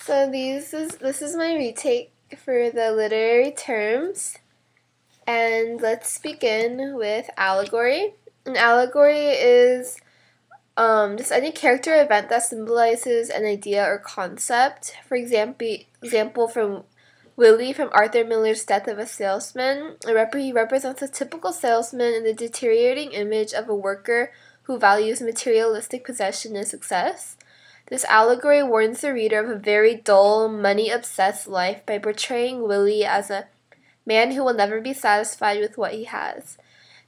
So this is my retake for the literary terms, and let's begin with allegory. An allegory is just any character or event that symbolizes an idea or concept. For example from Willie from Arthur Miller's Death of a Salesman. He represents a typical salesman in the deteriorating image of a worker who values materialistic possession and success. This allegory warns the reader of a very dull, money-obsessed life by portraying Willie as a man who will never be satisfied with what he has.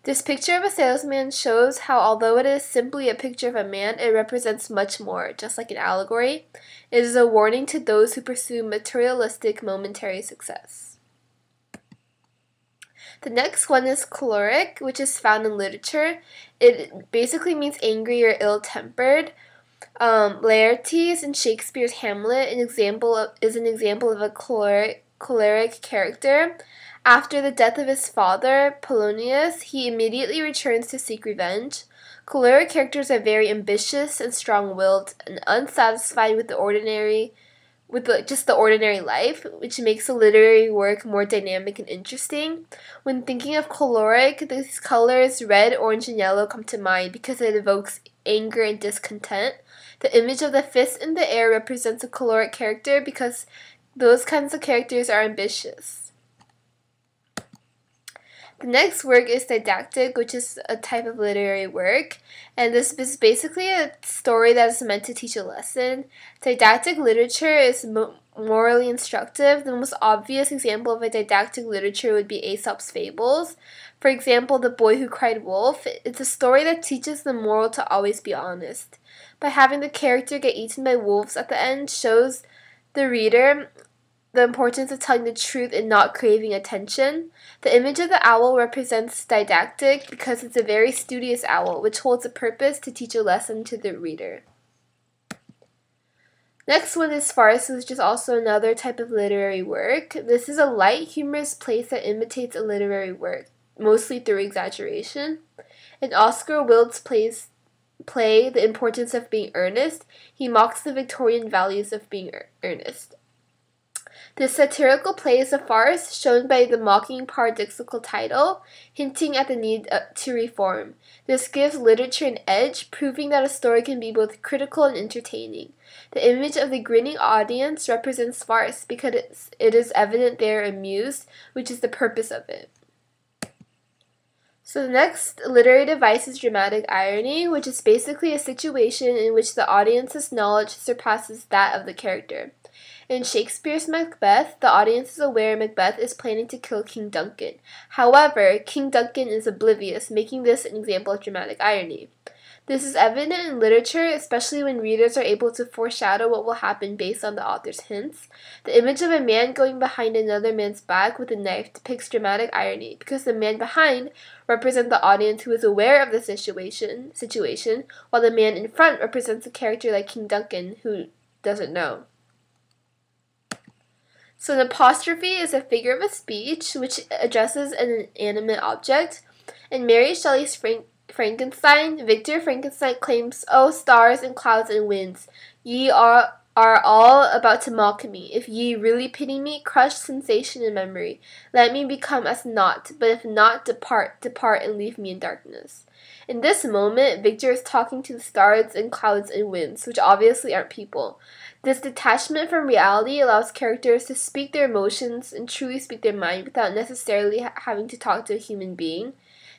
This picture of a salesman shows how, although it is simply a picture of a man, it represents much more. Just like an allegory, it is a warning to those who pursue materialistic, momentary success. The next one is choleric, which is found in literature. It basically means angry or ill-tempered. Laertes in Shakespeare's Hamlet is an example of a choleric character. After the death of his father, Polonius, he immediately returns to seek revenge. Choleric characters are very ambitious and strong-willed and unsatisfied with the ordinary life, which makes the literary work more dynamic and interesting. When thinking of choleric, these colors red, orange, and yellow come to mind because it evokes anger and discontent. The image of the fist in the air represents a choleric character because those kinds of characters are ambitious. The next work is didactic, which is a type of literary work, and this is basically a story that is meant to teach a lesson. Didactic literature is morally instructive. The most obvious example of a didactic literature would be Aesop's fables. For example, The Boy Who Cried Wolf. It's a story that teaches the moral to always be honest. By having the character get eaten by wolves at the end shows the reader the importance of telling the truth and not craving attention. The image of the owl represents didactic because it's a very studious owl, which holds a purpose to teach a lesson to the reader. Next one is farce, which is also another type of literary work. This is a light, humorous play that imitates a literary work, mostly through exaggeration. In Oscar Wilde's play The Importance of Being Earnest, he mocks the Victorian values of being earnest. This satirical play is a farce, shown by the mocking paradoxical title, hinting at the need to reform. This gives literature an edge, proving that a story can be both critical and entertaining. The image of the grinning audience represents farce because it is evident they are amused, which is the purpose of it. So the next literary device is dramatic irony, which is basically a situation in which the audience's knowledge surpasses that of the character. In Shakespeare's Macbeth, the audience is aware Macbeth is planning to kill King Duncan. However, King Duncan is oblivious, making this an example of dramatic irony. This is evident in literature, especially when readers are able to foreshadow what will happen based on the author's hints. The image of a man going behind another man's back with a knife depicts dramatic irony, because the man behind represents the audience who is aware of the situation, while the man in front represents a character like King Duncan who doesn't know. So an apostrophe is a figure of a speech which addresses an inanimate object. In Mary Shelley's Frankenstein, Victor Frankenstein claims, "O stars and clouds and winds, ye are all about to mock me. If ye really pity me, crush sensation and memory. Let me become as naught, but if not, depart and leave me in darkness." In this moment, Victor is talking to the stars and clouds and winds, which obviously aren't people. This detachment from reality allows characters to speak their emotions and truly speak their mind without necessarily having to talk to a human being.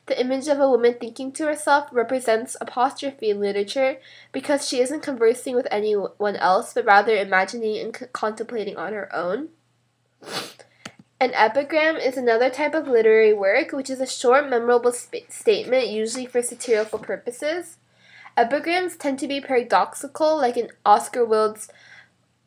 The image of a woman thinking to herself represents apostrophe in literature because she isn't conversing with anyone else, but rather imagining and contemplating on her own. An epigram is another type of literary work, which is a short, memorable statement, usually for satirical purposes. Epigrams tend to be paradoxical, like in Oscar Wilde's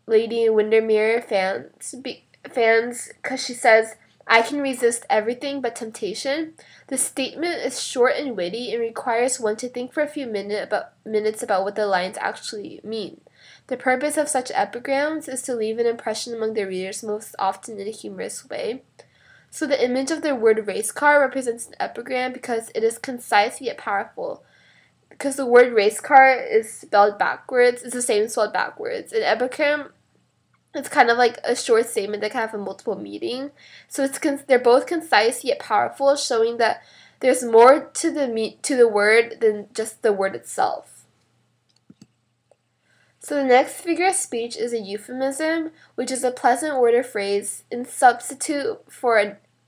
Lady Windermere fans, because she says, "I can resist everything but temptation." The statement is short and witty and requires one to think for a few minutes about what the lines actually mean. The purpose of such epigrams is to leave an impression among their readers, most often in a humorous way. So the image of the word race car represents an epigram because it is concise yet powerful. Because the word race car is spelled backwards, it's the same spelled backwards. An epigram It's kind of like a short statement that can have a multiple meaning. So they're both concise yet powerful, showing that there's more to the word than just the word itself. So the next figure of speech is a euphemism, which is a pleasant word or phrase in substitute for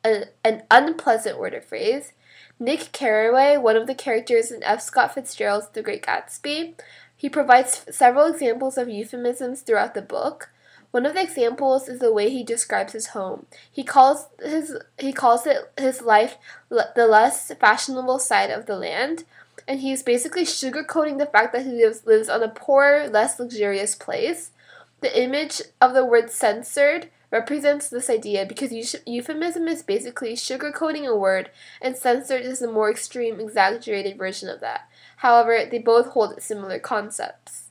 an unpleasant word or phrase. Nick Carraway, one of the characters in F. Scott Fitzgerald's The Great Gatsby, he provides several examples of euphemisms throughout the book. One of the examples is the way he describes his home. He calls it his life the less fashionable side of the land, and he's basically sugarcoating the fact that he lives on a poorer, less luxurious place. The image of the word censored represents this idea because euphemism is basically sugarcoating a word, and censored is a more extreme, exaggerated version of that. However, they both hold similar concepts.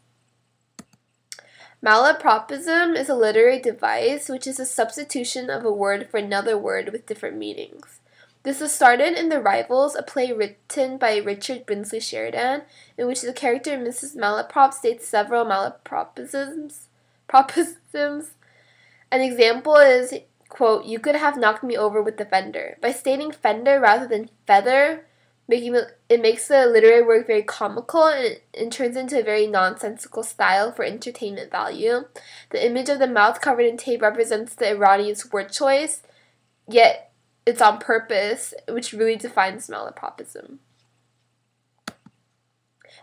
Malapropism is a literary device which is a substitution of a word for another word with different meanings. This was started in The Rivals, a play written by Richard Brinsley Sheridan, in which the character Mrs. Malaprop states several malapropisms. An example is, quote, "You could have knocked me over with the fender." By stating fender rather than feather, it makes the literary work very comical and turns into a very nonsensical style for entertainment value. The image of the mouth covered in tape represents the erroneous word choice, yet it's on purpose, which really defines malapropism.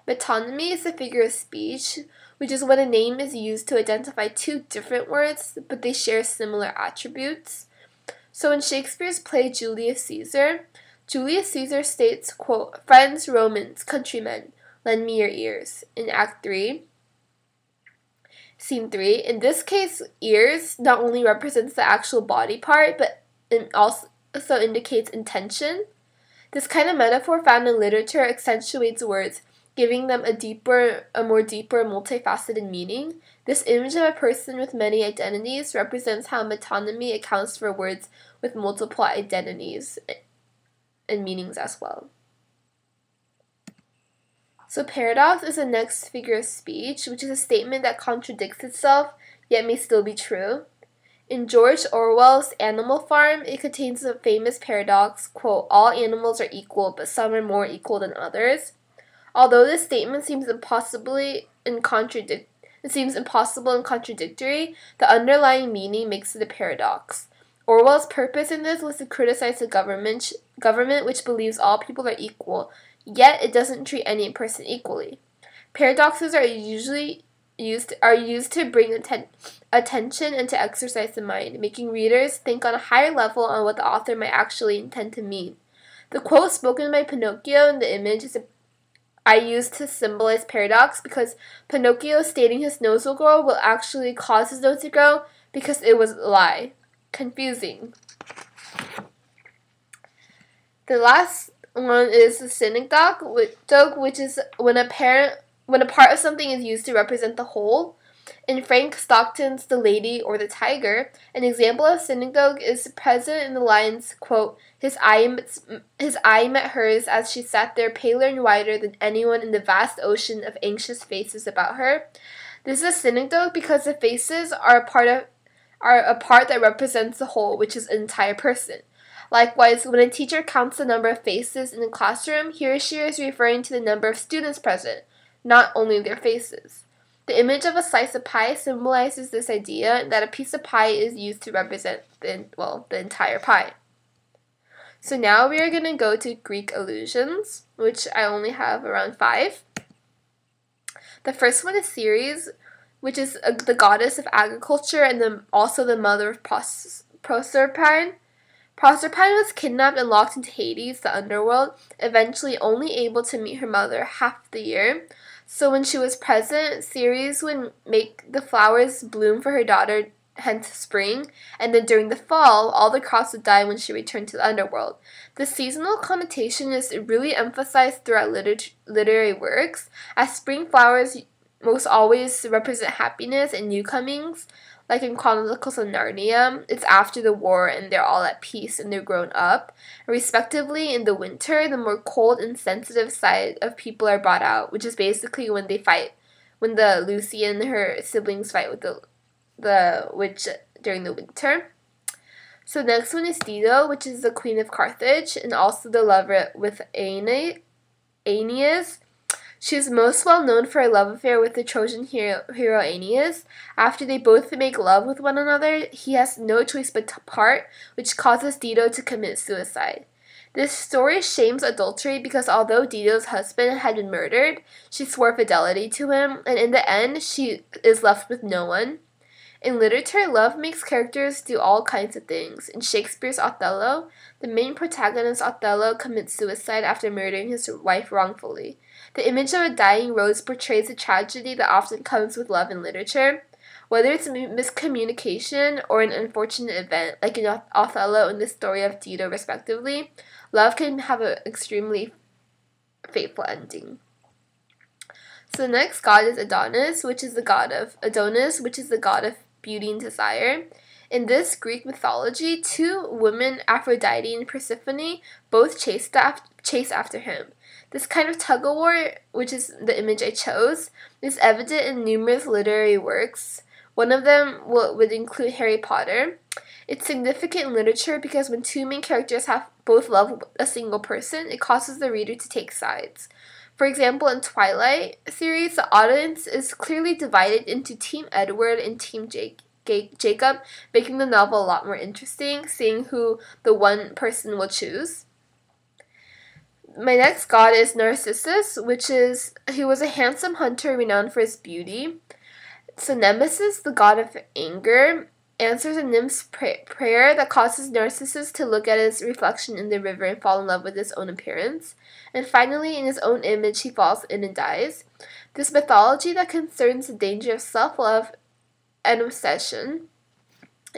Metonymy is a figure of speech, which is when a name is used to identify two different words, but they share similar attributes. So in Shakespeare's play Julius Caesar states, quote, "Friends, Romans, countrymen, lend me your ears," in Act 3, Scene 3. In this case, ears not only represents the actual body part, but it also indicates intention. This kind of metaphor found in literature accentuates words, giving them a more deeper, multifaceted meaning. This image of a person with many identities represents how metonymy accounts for words with multiple identities and meanings as well. So paradox is the next figure of speech, which is a statement that contradicts itself, yet may still be true. In George Orwell's Animal Farm, it contains the famous paradox, quote, "All animals are equal, but some are more equal than others." Although this statement seems impossible and contradictory, the underlying meaning makes it a paradox. Orwell's purpose in this was to criticize the government which believes all people are equal, yet it doesn't treat any person equally. Paradoxes are usually used to bring attention and to exercise the mind, making readers think on a higher level on what the author might actually intend to mean. The quote spoken by Pinocchio in the image I used to symbolize paradox because Pinocchio stating his nose will grow will actually cause his nose to grow because it was a lie. Confusing. The last one is the synecdoche, which is when a part of something is used to represent the whole. In Frank Stockton's The Lady or the Tiger, an example of synecdoche is present in the lines, quote, his eye met hers as she sat there paler and whiter than anyone in the vast ocean of anxious faces about her. This is a synecdoche because the faces are a part that represents the whole, which is an entire person. Likewise, when a teacher counts the number of faces in the classroom, he or she is referring to the number of students present, not only their faces. The image of a slice of pie symbolizes this idea that a piece of pie is used to represent the entire pie. So now we are going to go to Greek allusions, which I only have around 5. The first one is Ceres, which is the goddess of agriculture and also the mother of Proserpine. Proserpine was kidnapped and locked into Hades, the underworld, eventually only able to meet her mother half the year. So when she was present, Ceres would make the flowers bloom for her daughter, hence spring, and then during the fall, all the crops would die when she returned to the underworld. The seasonal connotation is really emphasized throughout literary works, as spring flowers most always represent happiness and new comings. Like in Chronicles of Narnia, it's after the war and they're all at peace and they're grown up. Respectively, in the winter, the more cold and sensitive side of people are brought out, which is basically when they fight, when the Lucy and her siblings fight with the witch during the winter. So next one is Dido, which is the queen of Carthage and also the lover with Aeneas. She is most well known for her love affair with the Trojan hero Aeneas. After they both make love with one another, he has no choice but to part, which causes Dido to commit suicide. This story shames adultery because although Dido's husband had been murdered, she swore fidelity to him, and in the end, she is left with no one. In literature, love makes characters do all kinds of things. In Shakespeare's Othello, the main protagonist Othello commits suicide after murdering his wife wrongfully. The image of a dying rose portrays the tragedy that often comes with love in literature. Whether it's miscommunication or an unfortunate event, like in Othello and the story of Dido respectively, love can have an extremely fateful ending. So the next god is Adonis, which is the god of beauty and desire. In this Greek mythology, two women, Aphrodite and Persephone, both chase after him. This kind of tug-of-war, which is the image I chose, is evident in numerous literary works. One of them would include Harry Potter. It's significant in literature because when two main characters both love a single person, it causes the reader to take sides. For example, in Twilight series, the audience is clearly divided into Team Edward and Team Jacob, making the novel a lot more interesting, seeing who the one person will choose. My next god is Narcissus, he was a handsome hunter renowned for his beauty. So Nemesis, the god of anger, answers a nymph's prayer that causes Narcissus to look at his reflection in the river and fall in love with his own appearance. And finally, in his own image, he falls in and dies. This mythology that concerns the danger of self-love and obsession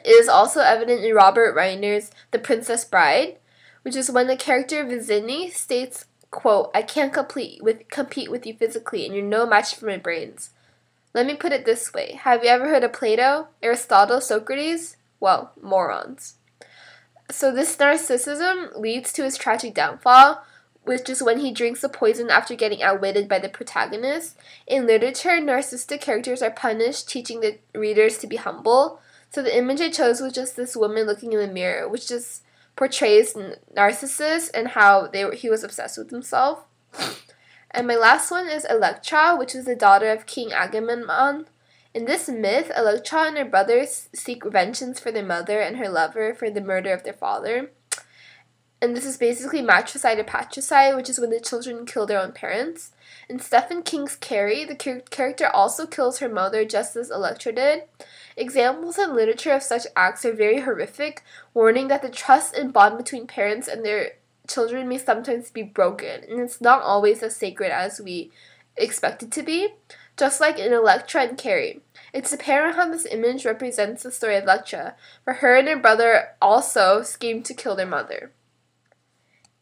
is also evident in Robert Reiner's The Princess Bride, which is when the character Vizzini states, quote, "I can't compete with you physically, and you're no match for my brains." Let me put it this way. Have you ever heard of Plato, Aristotle, Socrates? Well, morons. So this narcissism leads to his tragic downfall, which is when he drinks the poison after getting outwitted by the protagonist. In literature, narcissistic characters are punished, teaching the readers to be humble. So the image I chose was just this woman looking in the mirror, which just portrays Narcissus and how he was obsessed with himself. And my last one is Electra, which was the daughter of King Agamemnon. In this myth, Electra and her brothers seek vengeance for their mother and her lover for the murder of their father. And this is basically matricide or patricide, which is when the children kill their own parents. In Stephen King's Carrie, the character also kills her mother just as Electra did. Examples in literature of such acts are very horrific, warning that the trust and bond between parents and their children may sometimes be broken, and it's not always as sacred as we expect it to be, just like in Electra and Carrie. It's apparent how this image represents the story of Electra, for her and her brother also schemed to kill their mother.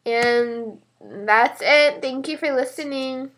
And that's it. Thank you for listening.